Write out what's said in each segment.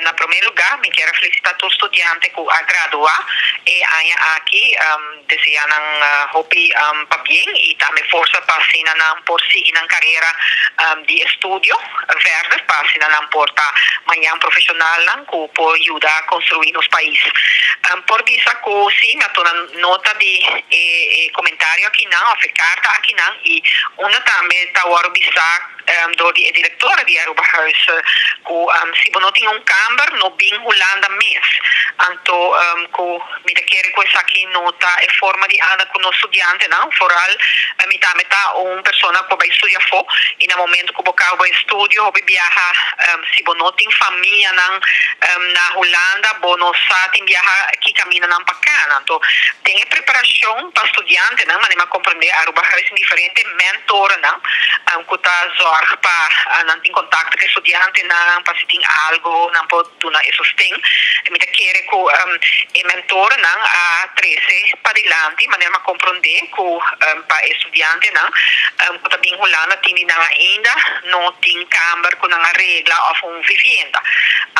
na primeiro lugar, me quero felicitar todo estudante que a graduar e aqui desejar hopi para bem e também força para assinar por seguir na carreira de estudo verde para assinar porta manhã profissional que pode ajudar a construir nos países. Por isso, sim, eu estou nota de comentário aqui não, a carta aqui não e uma também está agora door die diretora di Aruba Huis si não tinha câmara no bem Holanda mês. Então, me quero que essa aqui nota é forma de andar com o estudante, não? Foral, metà uma pessoa que vai estudar fora e no momento que você vai estudar, você viaja, se você não tem família na Holanda, você não sabe viajar que caminha para cá. Então, tem preparação para estudante, não? Mas não compreender Aruba Huis diferente mentor, não? Que está para não ter contato com o estudante, não, para se tem algo, não pode dar esse sustento. Me quero que mentor não a 13 para adiante, mas não compreender que para estudante não, que também Holanda tem ainda não tem câmara com uma regra ou uma vivenda.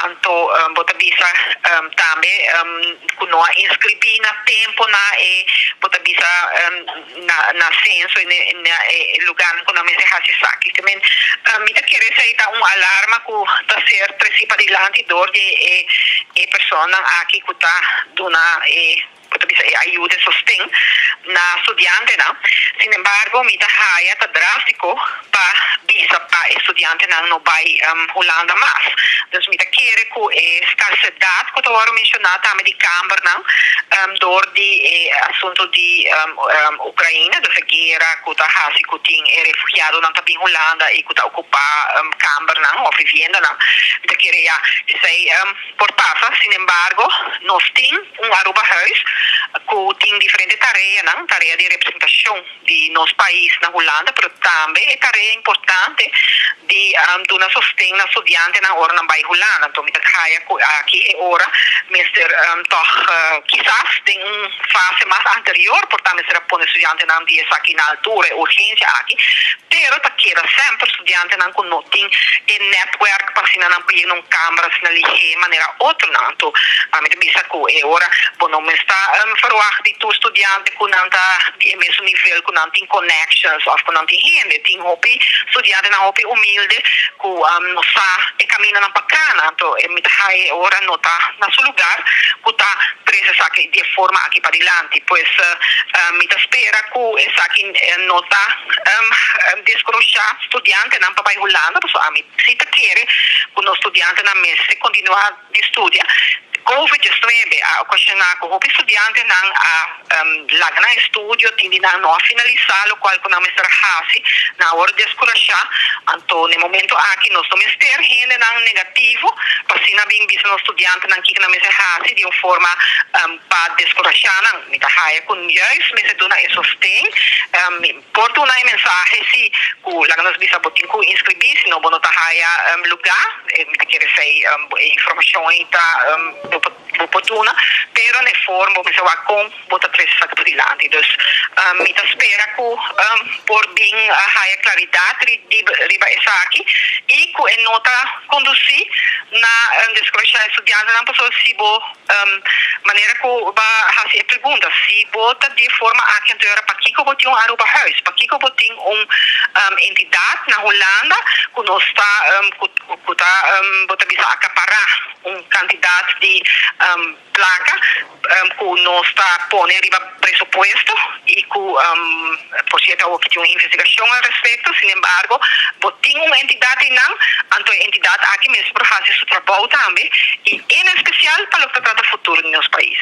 Então, você avisa também que não inscrever na tempo e você avisa na censo e lugar que não se faz isso aqui. Também me quero aceitar alarma que está ser 13 para adiante dor de pessoa aqui que está dando ajuda e sustento na estudante, não? Sin embargo, me está drástico para estudante não vai Holanda mais. Então, me quero que escassidade que eu vou mencionar também de câmara, não? Dor de assunto de Ucrânia, da guerra que está que tem refugiado não também Holanda e que está ocupar câmara, não? Ou vivenda, não? Me quero dizer por passa, sin embargo, nós temos Aruba Huis que tem diferentes tarefas, não? Tarefa de representação de nosso país na Holanda, mas também é tarefa importante de dar sustento ao estudante na hora na Bahia Holanda. Então, me aqui agora, quizás tem fase mais anterior, portanto, será para o estudante não dia aqui na altura, urgência aqui, pero quero sempre estudante não tem network para assinar não pedir não câmara, assinar de maneira outra, não. Então, a minha bisa que agora, não está verwacht de tu estudante que não está de mesmo nível, que não tem connections ou que não tem renda, tem hopi estudante não hopi humilde que não está e caminha na bacana. Então, me está agora não está no seu lugar, que está presa aqui de forma aqui para adiante. Pois me espera que essa aqui não está descrochar estudante não para Holanda, porque a mim se quer que o estudante na mesa continuar de estudar. COVID-19 a ocasionar que o estudante não larga no estúdio, tende não finalizar o qual não me será fácil na hora de escurachar. Então, no momento aqui nós estamos ter renda não negativo, para se não bem visto no estudante não que não me será fácil de uma forma para descurachar não. Me tá raia com juiz, me se dona esse sustento, por uma mensagem se o lá nós bisa botin com inscrever, se não bono tá raia lugar, me quer dizer informação está oportuna, pero ne forma me se va com bota três para adiante. Então, me espera que por bem a claridade de riba essa aqui e que nota conduzir na descrochar estudante não pessoa se bo maneira que vai fazer pergunta se bota de forma aqui anterior para que eu botinho Aruba Huis, para que eu botinho entidade na Holanda que nós está bota bisa acaparar candidato de placa que não está pondo riba pressuposto e que por certo que tem uma investigação a respeito, sin embargo, tem uma entidade não, então a entidade aqui mesmo para fazer seu trabalho também e em especial para o que trata o futuro do nosso país.